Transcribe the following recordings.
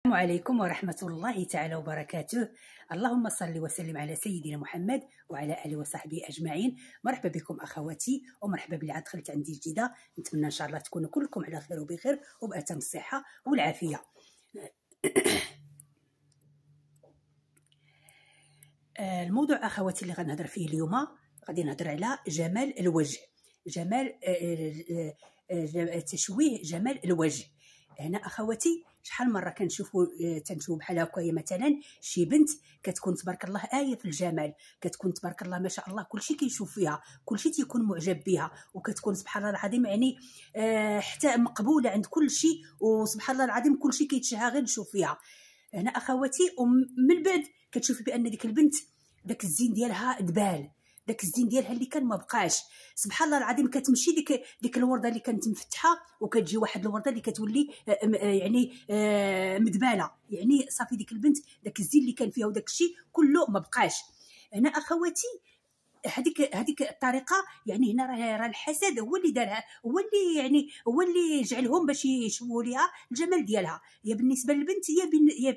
السلام عليكم ورحمة الله تعالى وبركاته. اللهم صل وسلم على سيدنا محمد وعلى آله وصحبه أجمعين. مرحبا بكم أخواتي ومرحبا باللي عاد دخلت عندي جديدة. نتمنى إن شاء الله تكونوا كلكم على خير وبخير وبأتم الصحة والعافية. الموضوع أخواتي اللي غنهضر فيه اليوم غادي نهضر على جمال الوجه، جمال تشويه جمال الوجه. هنا اخواتي شحال مره كنشوفوا بحال هكايا مثلا شي بنت كتكون تبارك الله آية في الجمال، كتكون تبارك الله ما شاء الله كلشي كيشوف فيها، كلشي تيكون معجب بها، وكتكون سبحان الله العظيم يعني حتى مقبوله عند كلشي، وسبحان الله العظيم كلشي كيتشهى غير نشوف فيها. هنا اخواتي ومن بعد كتشوفي بان ديك البنت داك الزين ديالها دبال، داك الزين ديالها اللي كان ما بقاش. سبحان الله العظيم كتمشي ديك الورده اللي كانت مفتحه وكتجي واحد الورده اللي كتولي يعني مدباله، يعني صافي ديك البنت داك الزين اللي كان فيها وداك الشيء كله ما بقاش. هنا اخواتي هذيك الطريقه يعني هنا راه الحسد هو اللي دارها، هو اللي جعلهم باش يشوفوا ليها الجمال ديالها. هي بالنسبه للبنت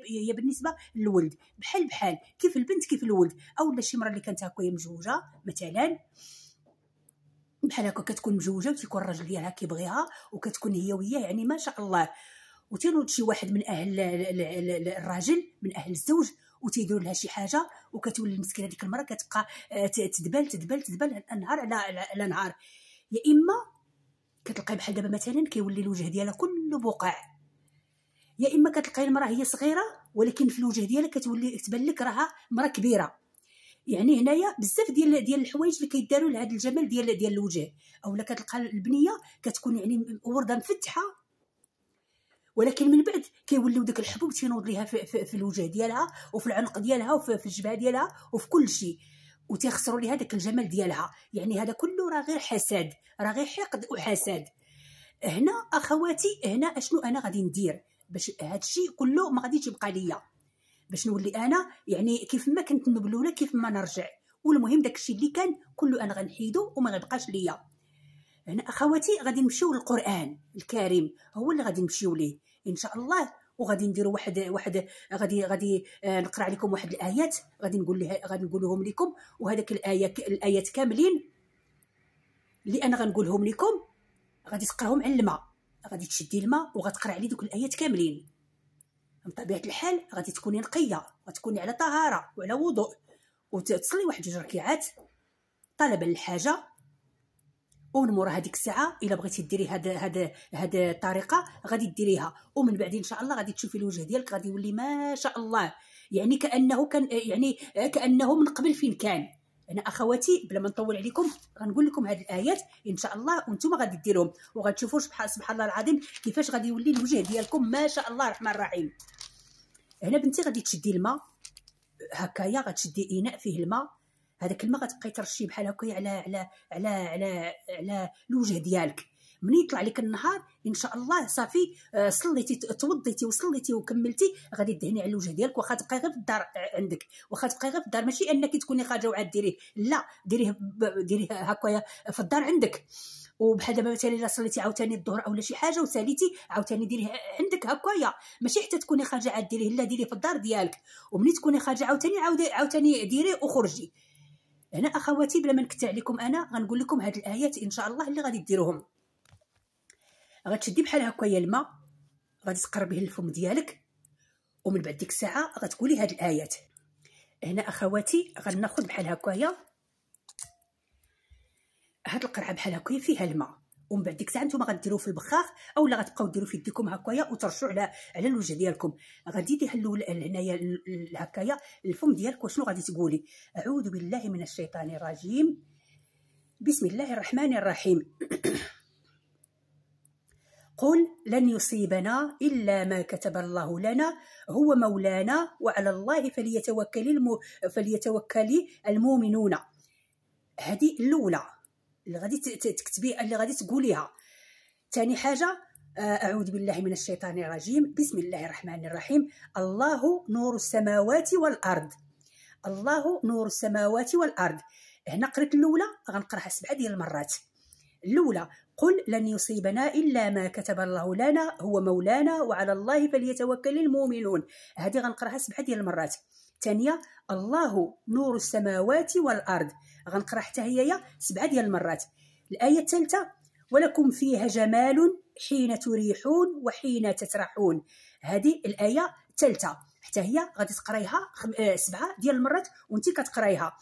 هي بالنسبه للولد بحال كيف البنت كيف الولد. اولا شي مره اللي كانت هكايا مزوجه مثلا بحال هكا كتكون مزوجه وتيكون الراجل ديالها كيبغيها وكتكون هي وياه يعني ما شاء الله، وتنوض شي واحد من اهل الراجل من اهل الزوج وتيديروا لها شي حاجه وكتولي المسكينه ديك المراه كتبقى تدبل نهار على نهار. يا اما كتلقاي بحال دابا مثلا كيولي الوجه ديالها كله بقع، يا اما كتلقاي المراه هي صغيره ولكن في الوجه ديالها كتولي تبان لك راها مراه كبيره. يعني هنايا بزاف ديال الحوايج اللي كيداروا لهذا الجمال ديال الوجه. اولا كتلقى البنيه كتكون يعني ورده مفتحه ولكن من بعد كيوليو داك الحبوب تينوض ليها في الوجه ديالها وفي العنق ديالها وفي الجبهه ديالها وفي كل شيء، وتيخسروا ليها داك الجمال ديالها. يعني هذا كله راه غير حسد، راه غير حقد وحسد. هنا اخواتي هنا اشنو انا غادي ندير باش هذا الشيء كله ما غاديش يبقى ليا، باش نولي انا يعني كيف ما كنت مبلوله كيف ما نرجع، والمهم داك الشيء اللي كان كله انا غنحيدو وما غيبقاش ليا. هنا اخواتي غادي نمشيو للقران الكريم، هو اللي غادي نمشيو ليه ان شاء الله، وغادي نديروا واحد غادي نقرا عليكم واحد الايات غادي نقولهم لكم، وهذاك الايات كاملين اللي انا غنقولهم لكم غادي تقراهم على الماء، غادي تشدي الماء وغتقرا عليه دوك الايات كاملين. بطبيعه الحال غادي تكوني نقيه، غتكوني على طهاره وعلى وضوء، وتصلي واحد 2 ركعات طلبا للحاجه. ومن مورا هذيك الساعه الا بغيتي ديري هاد الطريقه غادي ديريها، ومن بعد ان شاء الله غادي تشوفي الوجه ديالك غادي يولي ما شاء الله، يعني كانه من قبل فين كان. انا اخواتي بلا ما نطول عليكم غنقول لكم هاد الايات ان شاء الله وانتم غادي ديروهم وغتشوفوا سبحان الله العظيم كيفاش غادي يولي الوجه ديالكم ما شاء الله الرحمن الرحيم. هنا بنتي غادي تشدي الماء هكايا، غتشدي اناء فيه الماء، هذاك الماء غتبقاي ترشي بحال هكايا على الوجه ديالك. من يطلع لك النهار ان شاء الله صافي صليتي توضيتي وصليتي وكملتي غادي تدهني على الوجه ديالك، واخا تبقاي غير في الدار عندك، واخا تبقاي غير في الدار ماشي انك تكوني خارجه وعاد ديريه، لا ديريه هكايا في الدار عندك. وبحال دابا مثلا الا صليتي عاوتاني الظهر اولا شي حاجه وساليتي عاوتاني ديريه عندك هكايا، ماشي حتى تكوني خارجه عاد ديريه، لا ديريه في الدار ديالك، ومني تكوني خارجه عاوتاني ديريه وخرجي. هنا اخواتي بلا ما نكثر عليكم انا غنقول لكم هاد الايات ان شاء الله اللي غادي ديروهم. غتشدي بحال هكايا الماء غادي تقربيه للفم ديالك، ومن بعد ديك الساعه غتقولي هاد الايات. هنا اخواتي غناخذ بحال هكايا هاد القرعه بحال هكايا فيها الماء، ومن بعد ديك الساعه نتوما غديروه في البخاخ اولا غتبقاو ديروا في يديكم هكايا وترشوا على الوجه ديالكم. غادي تحلوا هنايا هكايا الفم ديالك وشنو غادي تقولي؟ اعوذ بالله من الشيطان الرجيم، بسم الله الرحمن الرحيم. قل لن يصيبنا الا ما كتب الله لنا هو مولانا وعلى الله فليتوكل المؤمنون. هذه الاولى اللي غادي تكتبي اللي غادي تقوليها. ثاني حاجه اعوذ بالله من الشيطان الرجيم، بسم الله الرحمن الرحيم. الله نور السماوات والارض، الله نور السماوات والارض. هنا قريت الاولى غنقراها 7 ديال المرات. الاولى قل لن يصيبنا الا ما كتب الله لنا هو مولانا وعلى الله فليتوكل المؤمنون. هذه غنقراها 7 ديال المرات. الثانيه الله نور السماوات والارض، غنقرا حتى هي 7 ديال المرات. الايه الثالثه ولكم فيها جمال حين تريحون وحين تسرحون. هذه الايه الثالثه حتى هي غادي تقرايها 7 ديال المرات وانت كتقرايها.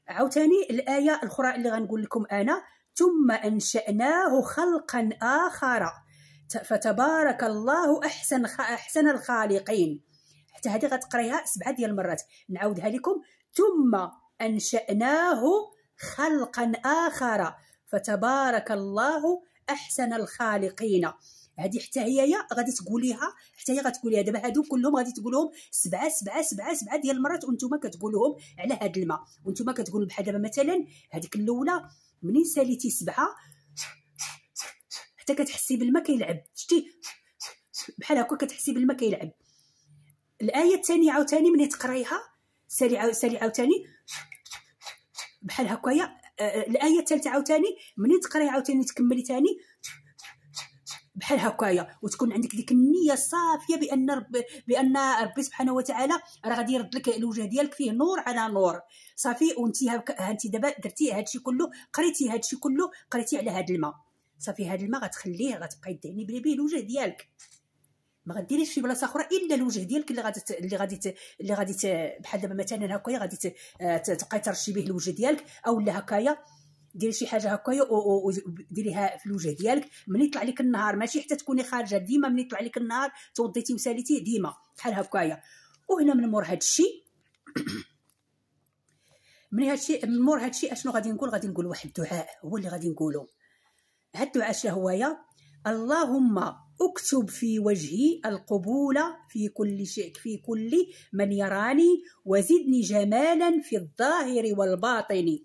عاوتاني الايه الاخرى اللي غنقول لكم انا ثم انشأناه خلقا اخر فتبارك الله احسن الخالقين. حتى هذه غتقرايها 7 ديال المرات. نعاودها لكم ثم انشأناه خلقا اخر فتبارك الله احسن الخالقين. هذه حتى هي غادي تقوليها، حتى هي غتقوليها دابا. هادو كلهم غادي تقولهم 7 ديال المرات وانتم كتقولوهم على هاد الماء. وانتم كتقولوا بحال دابا مثلا هذيك الاولى منين ساليتي 7 حتى كتحسي بالماء كيلعب، شتي بحال هكا كتحسي بالماء كيلعب. الايه الثانيه عاوتاني ملي تقرايها سالي عاوتاني بحال هكايا. الايه الثالثه عاوتاني ملي تقرايها عاوتاني تكملي ثاني بحال هكايا، وتكون عندك ديك النيه صافيه بان ربي سبحانه وتعالى راه غادي يرد لك الوجه ديالك فيه نور على نور صافي. وانت انت دابا درتي هادشي كله، قريتي هادشي كله، قريتي على هاد الماء صافي. هاد الماء غتخليه غتبقاي دهني به الوجه ديالك، ما غديريش شي بلاصه اخرى الا الوجه ديالك اللي غادي بحال دابا مثلا هكايا غادي تبقاي ترشي به الوجه ديالك، او لا هكايا ديري شي حاجه هكايا وديريها في الوجه ديالك. ملي يطلع لك النهار ماشي حتى تكوني خارجه، ديما ملي يطلع لك النهار توضيتي وساليتي ديما بحال هكايا. وهنا من مور هادشي من مور هادشي اشنو غادي نقول؟ غادي نقول واحد الدعاء هو اللي غادي نقوله. هاد الدعاء شنو هو؟ يا اللهم اكتب في وجهي القبول في كل شيء في كل من يراني وزدني جمالا في الظاهر والباطن.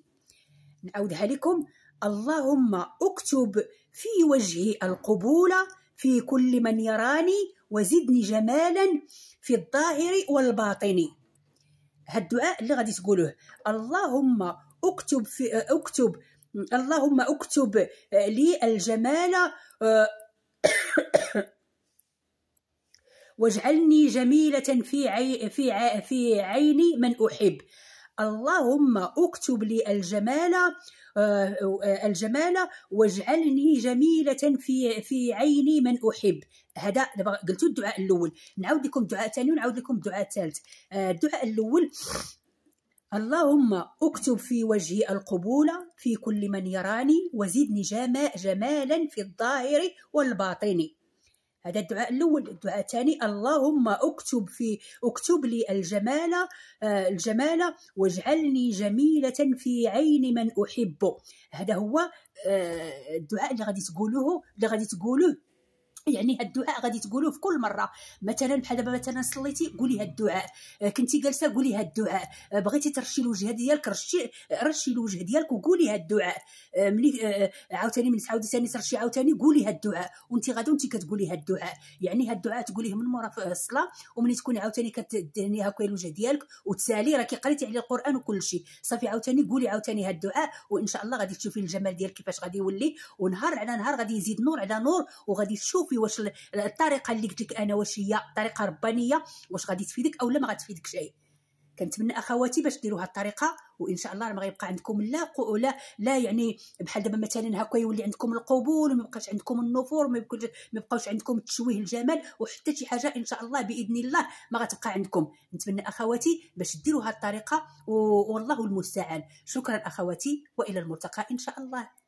نعاودها لكم. اللهم اكتب في وجهي القبول في كل من يراني وزدني جمالا في الظاهر والباطن. هاد الدعاء اللي غادي تقولوه. اللهم اكتب لي الجمال واجعلني جميلة في عين من أحب. اللهم اكتب لي الجمال واجعلني جميلة في عين من أحب. هذا دابا قلتو الدعاء الأول. نعاود لكم الدعاء الثاني ونعاود لكم الدعاء الثالث. الدعاء الأول اللهم اكتب في وجهي القبول في كل من يراني وزدني جمالا في الظاهر والباطن. هذا الدعاء الأول. الدعاء الثاني اللهم اكتب لي الجمال واجعلني جميلة في عين من أحب. هذا هو الدعاء اللي غادي تقولوه يعني هاد الدعاء غادي تقولوه في كل مره. مثلا بحال دابا مثلا صليتي قولي هاد الدعاء، كنتي جالسه قولي هاد الدعاء، بغيتي ترشي الوجه ديالك رشي الوجه ديالك وقولي هاد الدعاء. ملي عاوتاني ملي تعاودي ثاني ترشي عاوتاني قولي هاد الدعاء وانت غادا وانت كتقولي هاد الدعاء. يعني هاد الدعاء تقوليه من مورا الصلاه، وملي تكوني عاوتاني كدهني هكا الوجه ديالك وتسالي راكي قريتي على القران وكل شيء صافي. عاوتاني قولي عاوتاني هاد الدعاء وان شاء الله غادي تشوفي الجمال ديالك كيفاش غادي يولي، ونهار على نهار غادي يزيد نور على نور، وغادي تشوفي واش الطريقه اللي قلت لك انا واش هي طريقه ربانيه، واش غادي تفيدك او لا ما غتفيدك شيء. كنتمنى اخواتي باش ديروا هذه الطريقه، وان شاء الله ما غيبقى عندكم لا يعني بحال دابا مثلا هكا يولي عندكم القبول وما يبقاش عندكم النفور، ما يبقاوش عندكم تشويه الجمال وحتى شي حاجه ان شاء الله باذن الله ما غتبقى عندكم. نتمنى اخواتي باش ديروا هذه الطريقه والله المستعان. شكرا اخواتي والى الملتقى ان شاء الله.